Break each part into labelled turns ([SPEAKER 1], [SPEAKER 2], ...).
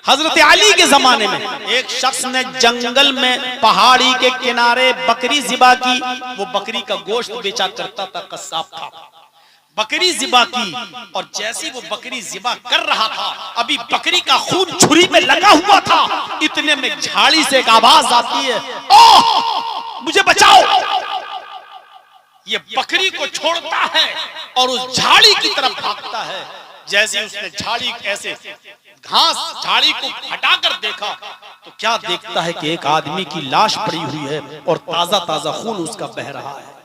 [SPEAKER 1] हजरत अली के जमाने में एक शख्स ने जंगल में पहाड़ी के किनारे बकरी ज़िबा की। वो बकरी का गोश्त बेचा करता था, कस्साब था। बकरी ज़िबा की और जैसी वो बकरी ज़िबा कर रहा था, अभी बकरी का खून छुरी में लगा हुआ था, इतने में झाड़ी से एक आवाज आती है, ओह मुझे बचाओ। ये बकरी को छोड़ता है और उस झाड़ी की तरफ भागता है। जैसे उसने झाड़ी ऐसे घास झाड़ी को हटाकर देखा तो क्या देखता है कि एक आदमी की लाश पड़ी हुई है और ताजा ताजा खून उसका बह रहा है।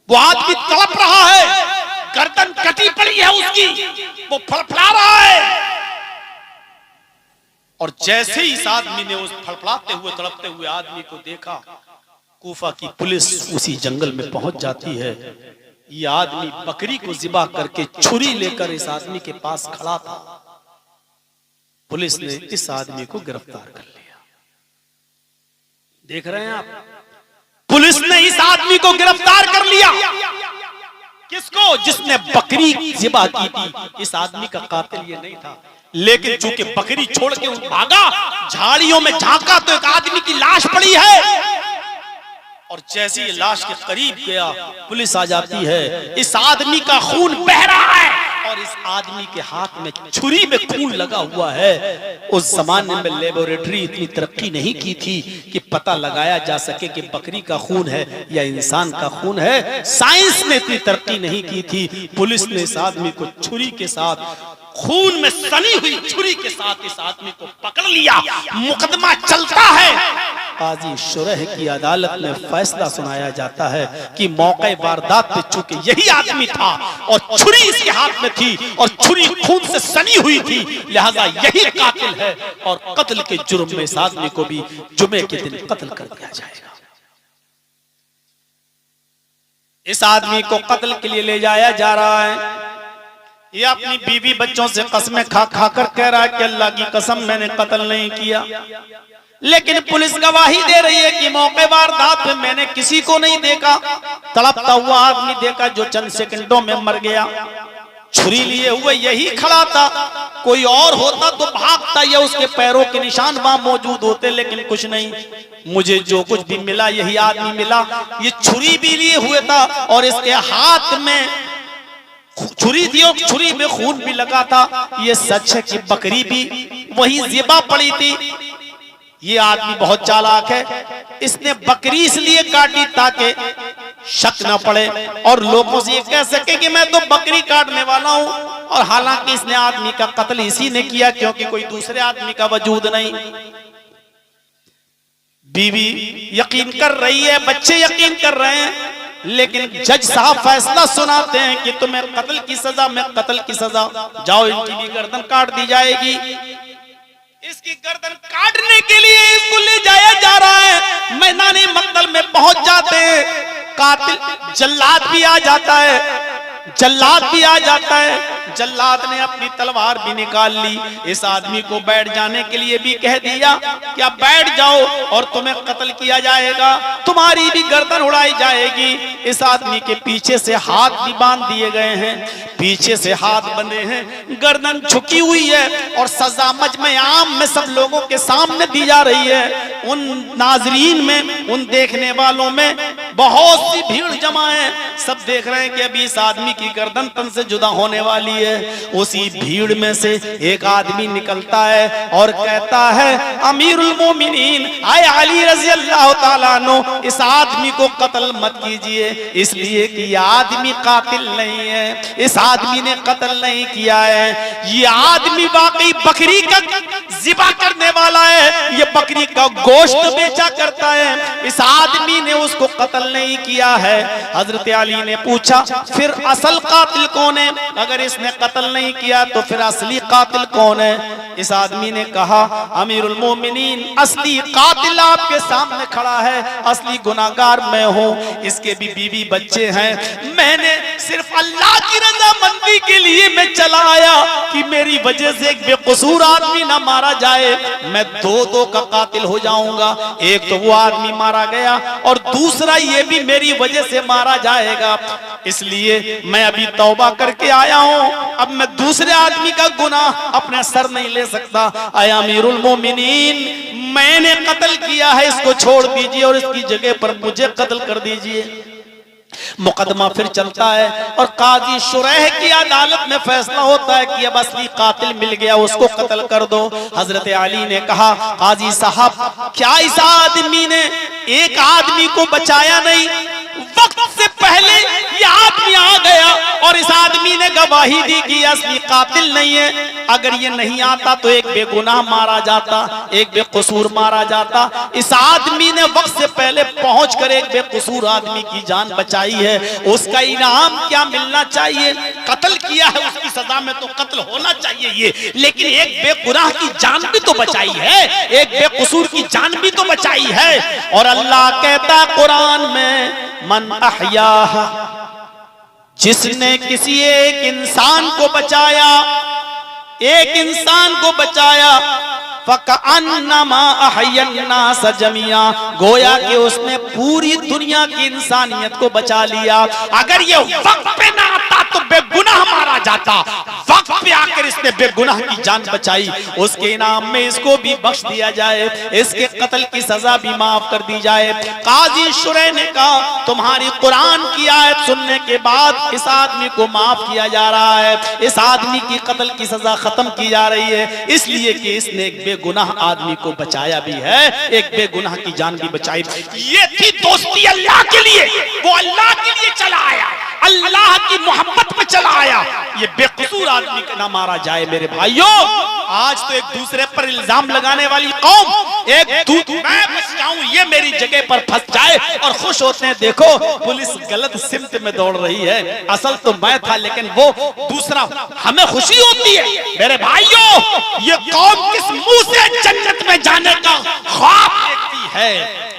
[SPEAKER 1] वो आदमी तड़प रहा है, गर्दन कटी पड़ी है उसकी, वो फड़फड़ा रहा है। और जैसे ही इस आदमी ने उस फड़फड़ाते हुए तड़पते हुए आदमी को देखा, कूफा की पुलिस उसी जंगल में पहुंच जाती है। ये आदमी बकरी को ज़िबा करके छुरी लेकर इस आदमी के पास खड़ा था। पुलिस ने इस आदमी को गिरफ्तार कर लिया। देख रहे हैं आप, पुलिस ने इस आदमी को गिरफ्तार कर लिया। किसको? जिसने बकरी ज़िबा की थी। इस आदमी का कातिल ये नहीं था, लेकिन चूंकि बकरी छोड़ के भागा, झाड़ियों में झांका तो एक आदमी की लाश पड़ी है। और जैसे ही लाश के करीब गया, पुलिस आ जाती है। इस आदमी का खून बह रहा है और इस आदमी के हाथ में छुरी में खून लगा हुआ है। उस जमाने में लेबोरेटरी इतनी तरक्की नहीं की थी कि पता लगाया जा सके कि बकरी का खून है या इंसान का खून है। साइंस ने इतनी तरक्की नहीं की थी। पुलिस ने इस आदमी को छुरी के साथ, खून में सनी हुई छुरी के साथ इस आदमी को पकड़ लिया। मुकदमा चलता है। काजी शुरह की अदालत में फैसला सुनाया जाता है कि मौके वारदात पे चूंकि यही आदमी था और छुरी इसके हाथ में थी और छुरी खून से सनी हुई थी, लिहाजा यही कातिल है और कत्ल के जुर्म में इस आदमी को भी जुमे के दिन कत्ल कर दिया जाएगा। इस आदमी को कत्ल के लिए ले जाया जा रहा है। ये अपनी बीवी बच्चों से कसमें खा खा कर कह रहा है कि अल्लाह की कसम मैंने कत्ल नहीं किया, लेकिन पुलिस गवाही दे रही है कि मौके वारदात में मैंने किसी को नहीं देखा। तड़पता हुआ आदमी देखा जो चंद सेकंडों में मर गया। छुरी लिए हुए यही खड़ा था, कोई और होता तो भागता या उसके पैरों के निशान वहां मौजूद होते, लेकिन कुछ नहीं। मुझे जो कुछ भी मिला यही आदमी मिला। ये छुरी भी लिए हुए था और इसके हाथ में छुरी थी और छुरी में खून भी लगा था। ये सच है कि बकरी भी वही ज़िबा पड़ी थी। ये आदमी बहुत चालाक है। इसने बकरी इसलिए काटी ताकि शक न पड़े और लोगों से ये कह सके कि मैं तो बकरी काटने वाला हूं, और हालांकि इसने आदमी का कत्ल इसी ने किया क्योंकि कोई दूसरे आदमी का वजूद नहीं। बीवी यकीन कर रही है, बच्चे यकीन कर रहे हैं, लेकिन जज साहब फैसला सुनाते हैं कि तुम्हें कत्ल की सजा, मैं कत्ल की सजा, जाओ इनकी भी गर्दन काट दी जाएगी। इसकी गर्दन काटने के लिए इसको ले जाया जा रहा है। मैदानी मक्तल में पहुंच जाते हैं। कातिल जल्लाद भी आ जाता है, जल्लाद भी आ जाता है। जल्लाद ने अपनी तलवार भी निकाल ली। इस आदमी को बैठ जाने के लिए भी कह दिया कि आप बैठ जाओ और तुम्हें कत्ल किया जाएगा, तुम्हारी भी गर्दन उड़ाई जाएगी। इस आदमी के पीछे से हाथ भी बांध दिए गए हैं, पीछे से हाथ बंधे हैं, गर्दन झुकी हुई है और सजा मजमे आम में सब लोगों के सामने दी जा रही है। उन नाजरीन में, उन देखने वालों में बहुत सी भीड़ जमा है। सब देख रहे हैं कि अभी इस आदमी की गर्दन तन से जुदा होने वाली है। उसी भीड़ में से एक आदमी निकलता है और कहता है, अमीरुल मोमिनीन आए अली रज़ी अल्लाह ताला अन्हु, इस आदमी को कत्ल मत कीजिए, इसलिए कि यह आदमी कातिल नहीं है, इस आदमी ने कत्ल नहीं किया है। ये आदमी वाकई बकरी का ज़िबा करने वाला है, ये बकरी का गोश्त बेचा करता है। इस आदमी ने उसको कत्ल नहीं किया है। हजरत अली ने पूछा, फिर असल कातिल कौन है? अगर इसने कत्ल नहीं किया तो फिर असली कातिल कौन है? इस आदमी ने कहा, अमीरुल मोमिनीन, असली कातिल आपके सामने खड़ा है, असली गुनाहगार मैं हूं। इसके भी बीवी बच्चे हैं, मैंने सिर्फ अल्लाह की रजामंदी के लिए मैं चला आया कि मेरी वजह से एक बेकसूर आदमी ना मारा जाए, मैं दो का कातिल हो जाऊंगा। एक तो वो आदमी मारा गया और दूसरा ये भी मेरी वजह से मारा जाएगा, इसलिए मैं अभी तौबा करके आया हूं। अब मैं दूसरे आदमी का गुनाह अपने सर नहीं ले सकता। आया अमीरुल मोमिनीन, मैंने कत्ल किया है, इसको छोड़ दीजिए और इसकी जगह पर मुझे कत्ल कर दीजिए। मुकदमा फिर चलता है और काजी शुरैह की अदालत में फैसला होता है कि अब असली कातिल मिल गया, उसको कत्ल कर दो। हजरत अली ने कहा, काजी साहब क्या इस आदमी ने एक आदमी को बचाया नहीं? वक्त से पहले ये आदमी आ गया और इस आदमी ने गवाही दी कि असली कातिल नहीं है। अगर ये नहीं आता तो एक बेगुनाह मारा जाता, एक बेकसूर मारा जाता। इस आदमी ने वक्त से पहले पहुंचकर एक बेकसूर आदमी की जान बचाई है, उसका इनाम क्या मिलना चाहिए? कत्ल किया है, उसकी सजा में तो कत्ल होना चाहिए ये, लेकिन एक बेगुनाह की जान भी तो बचाई है, एक बेकसूर की जान भी तो बचाई है। और अल्लाह कहता है कुरान में, मन अहयाहा, जिसने किसी एक इंसान को बचाया, एक इंसान को बचाया, फकअन्नमा अहयन्नास जमिया, गोया कि उसने पूरी दुनिया की इंसानियत को बचा लिया। अगर ये वक्त पे ना आता तो बेगुनाह मारा जाता, वक्त पे आकर इसने बेगुनाह की जान बचाई, उसके इनाम में इसको भी बख्श दिया जाए, इसके कत्ल की सजा भी माफ कर दी जाए। काजी शुरैह ने कहा, तुम्हारी कुरान की आयत सुनने के बाद इस आदमी को माफ किया जा रहा है, इस आदमी की कत्ल की सजा खत्म की जा रही है, इसलिए कि इसने एक बेगुनाह आदमी को बचाया भी है, एक बेगुनाह की जान भी बचाई। ये थी दोस्ती अल्लाह के लिए, वो अल्लाह के लिए चला आया, अल्लाह की मोहब्बत में चला आया। ये बेकसूर आदमी का ना मारा जाए। मेरे भाइयों, आज तो एक दूसरे पर इल्जाम लगाने वाली कौम, मैं बच जाऊं, ये मेरी जगह पर फंस जाए और खुश होते हैं, देखो पुलिस गलत सिमत में दौड़ रही है, असल तो मैं था लेकिन वो दूसरा। हमें खुशी होती है। मेरे भाइयों, ये कौम किस मुंह से जन्नत में जाने का ख्वाब देखती है?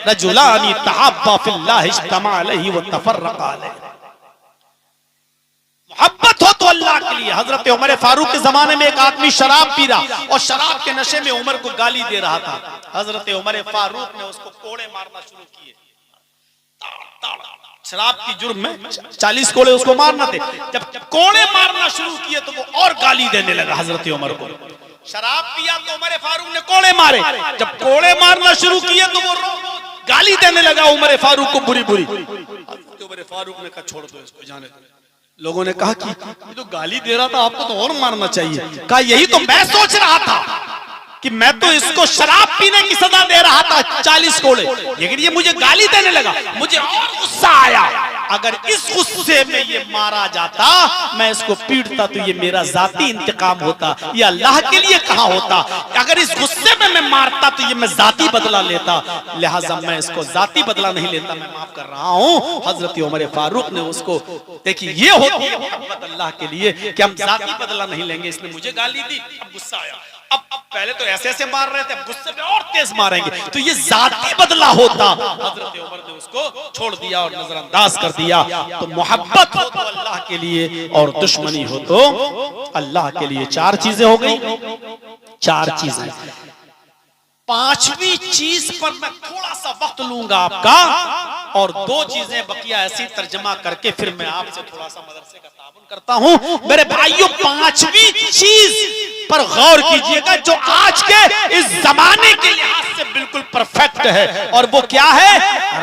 [SPEAKER 1] रजुलानी तहब्बा फिल्लाह इज्तमा अलैहि व तफर्रका अलैहि। मोहब्बत हो तो अल्लाह के लिए। हजरत उमर फारूक के जमाने में एक आदमी शराब पी रहा और शराब के नशे में उमर को गाली दे रहा था। हजरत उमर फारूक ने उसको कोड़े मारना शुरू किए। शराब की जुर्म में 40 कोड़े उसको मारना थे। जब कोड़े मारना शुरू किए तो वो और गाली देने लगा हजरत उमर को। शराब पिया तो उमर फारूक ने कोड़े मारे, जब कोड़े मारना शुरू किए तो वो गाली देने लगा उमर फारूक को बुरी बुरी। उमर फारूक ने कहा, छोड़ दो इसको, जाने दो। लोगों ने कहा कि ये तो गाली दे रहा था, आपको तो और मारना चाहिए। कहा, यही तो मैं सोच रहा था कि मैं तो इसको शराब पीने की सजा दे रहा था 40 कोड़े, लेकिन ये मुझे गाली देने लगा, मुझे और गुस्सा आया। अगर इस गुस्से में ये मारा जाता, मैं इसको पीटता तो ये मेरा जाती इंतकाम होता, ये अल्लाह के लिए कहाँ होता। अगर इस गुस्से में मैं मारता तो ये मैं जाती बदला लेता, लिहाजा मैं इसको जाती बदला नहीं लेता, मैं माफ कर रहा हूँ। हजरत उमर फारूक ने उसको, देखिए ये होती है मोहब्बत अल्लाह के लिए कि हम जाती बदला नहीं लेंगे। इसने मुझे गाली दी, अब गुस्सा आया, अब पहले तो ऐसे ऐसे मार रहे थे, अब गुस्से में और तेज मारेंगे, तो ये जाती बदला होता। हजरत उमर ने उसको छोड़ दिया और नजरअंदाज कर दिया। तो मोहब्बत हो तो अल्लाह के लिए और दुश्मनी हो तो अल्लाह के लिए। 4 चीजें हो गई, 4 चीजें। 5वीं चीज पर मैं थोड़ा सा वक्त लूंगा आपका, और 2 चीजें बकिया ऐसी तर्जमा करके फिर मैं आपसे थोड़ा सा मदरसे का ताबुन करता हूं। मेरे भाइयों, 5वीं चीज पर गौर कीजिएगा जो आज के इस जमाने के लिहाज से बिल्कुल परफेक्ट है, और वो क्या है?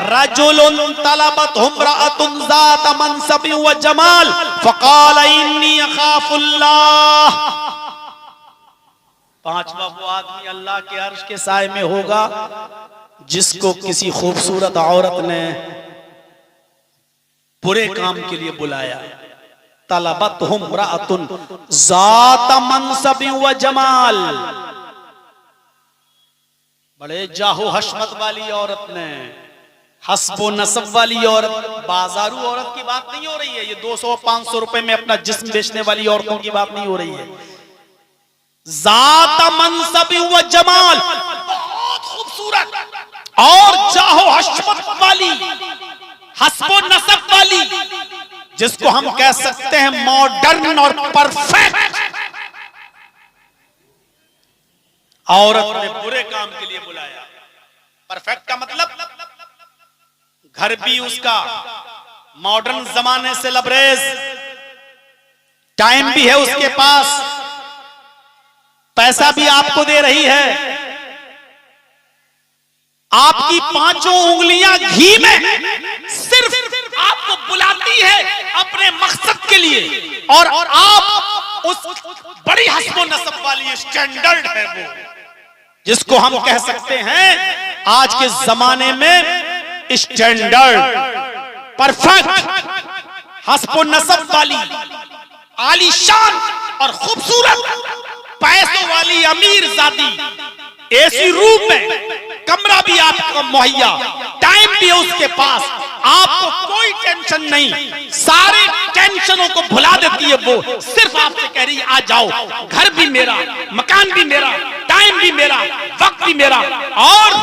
[SPEAKER 1] रजुलुन तलबत इम्राअतुन ज़ात मनसब व जमाल फक़ाल इन्नी अख़ाफ़ुल्लाह। 5वां वो आदमी अल्लाह के अर्श के साए में होगा जिसको किसी खूबसूरत औरत ने बुरे काम के लिए बुलाया। तलबतहुम इम्राअतुन ज़ात मनसब व जमाल, बड़े जाहो हशमत वाली औरत ने, हस्बो नसब वाली औरत, बाजारू औरत की बात नहीं हो रही है। ये 200-500 रुपए में अपना जिस्म बेचने वाली औरतों की बात नहीं हो रही है। ज़ात मनसब व जमाल, बहुत खूबसूरत और जाहो हशमत वाली, हस्बो नसब वाली, जिसको हम कह सकते हैं मॉडर्न और परफेक्ट, औरत ने बुरे काम के लिए बुलाया। परफेक्ट का मतलब घर भी उसका मॉडर्न जमाने से लबरेज, टाइम भी है उसके पास, पैसा भी आपको दे रही है, आपकी पांचों उंगलियां घी में सिर्फ आपको बुलाती है अपने मकसद के लिए, और आप उस बड़ी हस्बो नसब वाली स्टैंडर्ड है वो, जिसको हम कह सकते हैं आज के जमाने में स्टैंडर्ड, परफेक्ट, हस्बो नसब वाली, आलीशान और खूबसूरत, पैसों वाली अमीर जादी, एसी रूम में कमरा भी आपको मुहैया, टाइम भी है उसके पास, आपको कोई टेंशन नहीं, सारे टेंशनों को भुला देती है वो, सिर्फ आपसे कह रही है आ जाओ, घर भी मेरा, मकान भी मेरा, टाइम भी मेरा, वक्त भी मेरा, और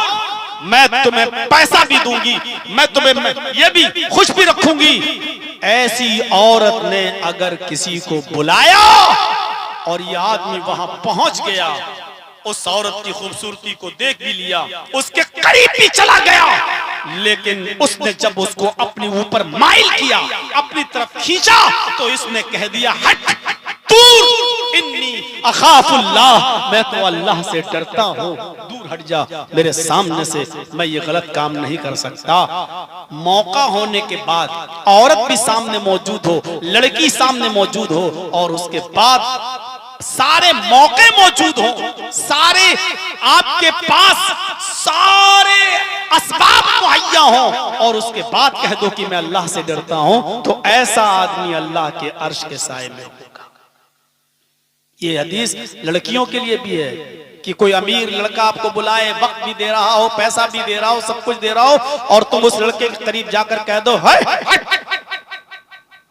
[SPEAKER 1] मैं तुम्हें पैसा भी दूंगी, मैं तुम्हें ये भी खुश भी रखूंगी। ऐसी औरत ने अगर किसी को बुलाया और ये आदमी वहां पहुंच गया, उस औरत की खूबसूरती को देख भी लिया, उसके करीब भी चला गया, लेकिन उसने जब उसको अपने ऊपर माइल किया, अपनी तरफ खींचा, तो इसने कह दिया हट दूर, इन्नी अखाफुल्लाह, मैं तो अल्लाह से डरता हूँ, दूर हट जा मेरे सामने से, मैं ये गलत काम नहीं कर सकता। मौका होने के बाद औरत भी सामने मौजूद हो, लड़की सामने मौजूद हो, और उसके बाद सारे मौके मौजूद हो, सारे आपके पास सारे असबाब मुहैया हो, और उसके बाद कह दो कि मैं अल्लाह से डरता हूं, तो ऐसा आदमी अल्लाह के अर्श के साए में होगा। ये हदीस लड़कियों के लिए भी है कि कोई अमीर लड़का आपको बुलाए, वक्त भी दे रहा हो, पैसा भी दे रहा हो, सब कुछ दे रहा हो, और तुम उस लड़के के करीब जाकर कह दो है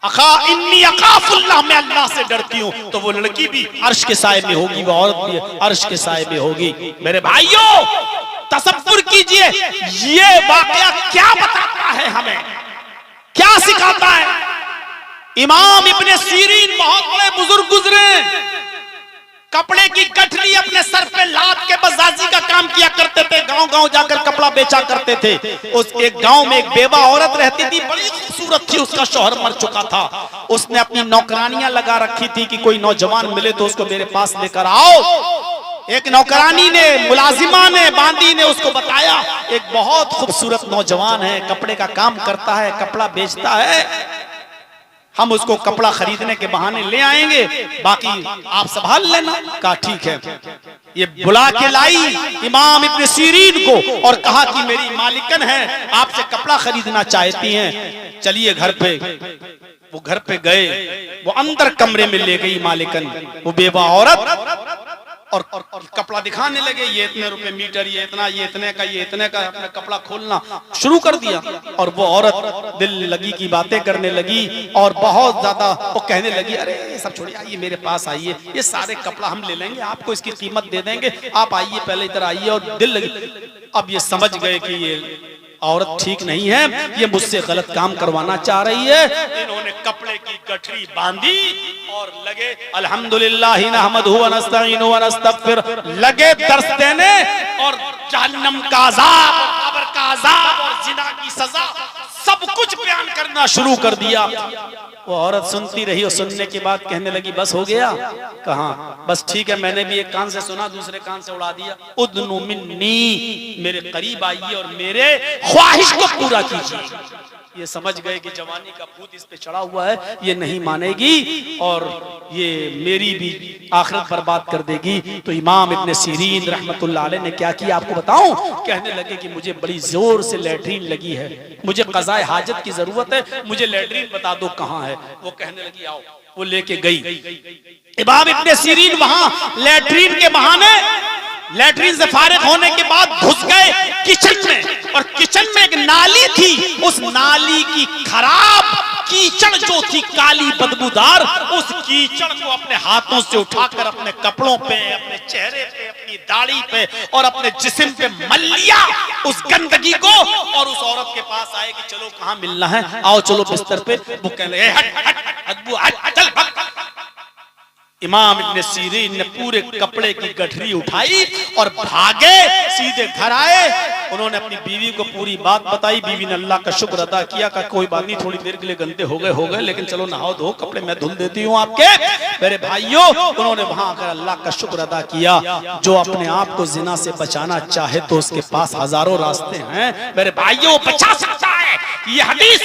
[SPEAKER 1] अखा इन्नी अखाफुल्लाह, मैं अल्लाह से डरती हूं, तो वो लड़की भी अर्श के साए में होगी, वो औरत भी अर्श के साए में होगी। मेरे भाइयों, तसव्वुर कीजिए ये वाकया क्या बताता है, हमें क्या सिखाता है। इमाम इब्ने सीरीन बहुत बड़े बुजुर्ग गुजरे, कपड़े की गठरी अपने सर पे लाद के बजाजी का काम किया करते थे, गांव गांव जाकर कपड़ा बेचा करते थे। उस एक गांव में एक बेवा औरत रहती थी, बड़ी खूबसूरत थी, उसका शौहर मर चुका था, उसने अपनी नौकरानियां लगा रखी थी कि कोई नौजवान मिले तो उसको मेरे पास लेकर आओ। एक नौकरानी ने, मुलाजिमा ने, बांदी ने उसको बताया एक बहुत खूबसूरत नौजवान है, कपड़े का काम करता है, कपड़ा बेचता है, हम उसको कपड़ा खरीदने के बहाने ले आएंगे, बाकी आप संभाल लेना। कहा ठीक है। ये बुला के लाई इमाम इब्ने सीरीन को और कहा कि मेरी मालिकन है, आपसे कपड़ा खरीदना चाहती हैं, चलिए घर पे। वो घर पे गए, वो अंदर कमरे में ले गई मालिकन, वो बेवा औरत, और कपड़ा दिखाने लगे, ये इतने रुपए मीटर, ये इतना, ये इतने का, ये इतने का, अपना कपड़ा खोलना शुरू कर दिया। और वो औरत दिल लगी की बातें करने लगी, और बहुत ज्यादा वो कहने लगी, अरे सब छोड़िए, आइए मेरे पास आइए, ये सारे कपड़ा हम ले लेंगे, आपको इसकी कीमत दे देंगे, आप आइए पहले इधर आइए। और दिल लगी, अब ये समझ गए कि ये औरत ठीक नहीं है, ये मुझसे गलत काम करवाना चाह रही है। इन्होंने कपड़े की गठरी बांधी और लगे अल्हम्दुलिल्लाह नहमदुहु व नस्तईनुहु व नस्तगफिर, लगे दर्स देने, और जहन्नम का अज़ाब, कब्र का अज़ाब और जिना की सजा सब कुछ बयान करना शुरू कर दिया। वो औरत सुनती रही, और सुनने के बाद कहने लगी बस हो गया। कहाँ बस ठीक है, मैंने भी एक कान से सुना, दूसरे कान से उड़ा दिया। उद्नु मिन्नी, मेरे करीब आइए और मेरे ख्वाहिश को पूरा कीजिए। ये समझ गए कि जवानी का भूत इस पे चढ़ा हुआ है, ये नहीं मानेगी और ये मेरी भी आखिरत बर्बाद कर देगी। तो इमाम इब्ने सीरीन रहमतुल्लाह अलैह ने क्या किया आपको बताऊं? कहने लगे कि मुझे बड़ी जोर से लैट्रीन लगी है, मुझे क़ज़ाए हाजत की जरूरत है, मुझे लैट्रीन बता दो कहाँ है। वो कहने लगी आओ। वो लेके गई। इमाम इब्ने सीरीन वहां लैट्रीन के बहाने, लैट्रीन से फारिग होने के बाद घुस गए किचन में, और किचन में एक नाली थी, उस नाली की खराब कीचड़ जो थी काली बदबूदार, उस कीचड़ को अपने हाथों से उठाकर अपने कपड़ों पे, अपने चेहरे पे, अपनी दाढ़ी पे और अपने जिस्म पे मल लिया उस गंदगी को, और उस औरत के पास आए कि चलो कहाँ मिलना है, आओ चलो बिस्तर पे। वो कहने लगे हट हट बदबू हट चल भाग। इमाम इब्ने सीरीन ने पूरे कपड़े की गठरी उठाई और भागे, सीधे घर आए। उन्होंने अपनी बीवी को पूरी बात बताई। बीवी ने अल्लाह का शुक्र अदा किया, का कोई बात नहीं, थोड़ी देर के लिए गंदे हो गए, लेकिन चलो नहाओ धो, कपड़े मैं धुल देती हूँ आपके। मेरे भाइयों, उन्होंने वहां आकर अल्लाह का शुक्र अदा किया। जो अपने आप को जिना से बचाना चाहे तो उसके पास हजारों रास्ते हैं। मेरे भाइयों, बचा सकता है। ये हदीस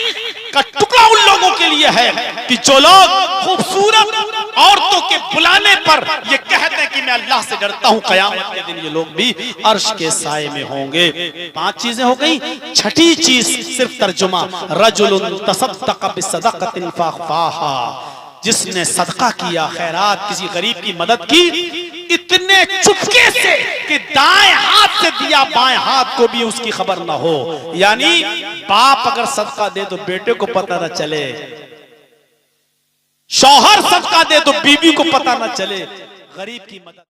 [SPEAKER 1] का टुकड़ा उन लोगों के लिए है कि जो लोग खूबसूरत औरतों के बुलाने पर ये कहते हैं कि मैं अल्लाह से डरता हूं, क़यामत के दिन ये लोग भी अर्श के साए में होंगे। 5 चीजें हो गई। छठी चीज सिर्फ तर्जुमा, रजुलुन तसद्दक़ बिसदक़तिन फ़अख़फ़ाहा, जिसने सदका किया, खैरात, किसी गरीब की मदद की, इतने चुपके से कि दाएं हाथ से दिया, बाएं हाथ को भी उसकी खबर ना हो। यानी बाप अगर सदका दे तो बेटे को पता ना चले, शौहर सदका दे तो बीवी को पता ना चले, गरीब की मदद